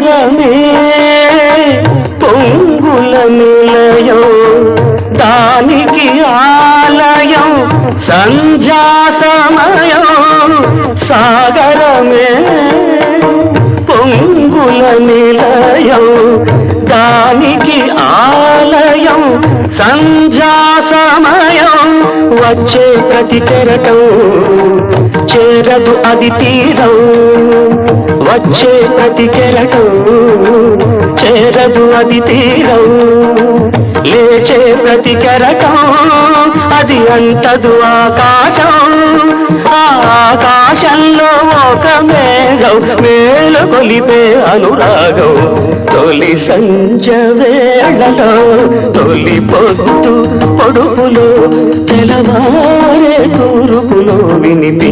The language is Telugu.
సాగరమే పొంగుల నిలయం దానికి ఆలయం సంధ్యా సమయం సాగరమే పొంగుల నిలయం దానికి ఆలయం సంధ్యా సమయం వచ్చే ప్రతి కెరటం చేరదు అది తీరం వచ్చే ప్రతి కెరటం చేరదు అది తీరం లేచే ప్రతి కెరటం అది అంతదు ఆకాశం ఆకాశంలో ఒక మేఘం మేలు కొలిపే అనురాగం తొలి సంజ వేళలో తొలి పొద్దు పొడుపులో తెలవారే తూర్పులో వినిపి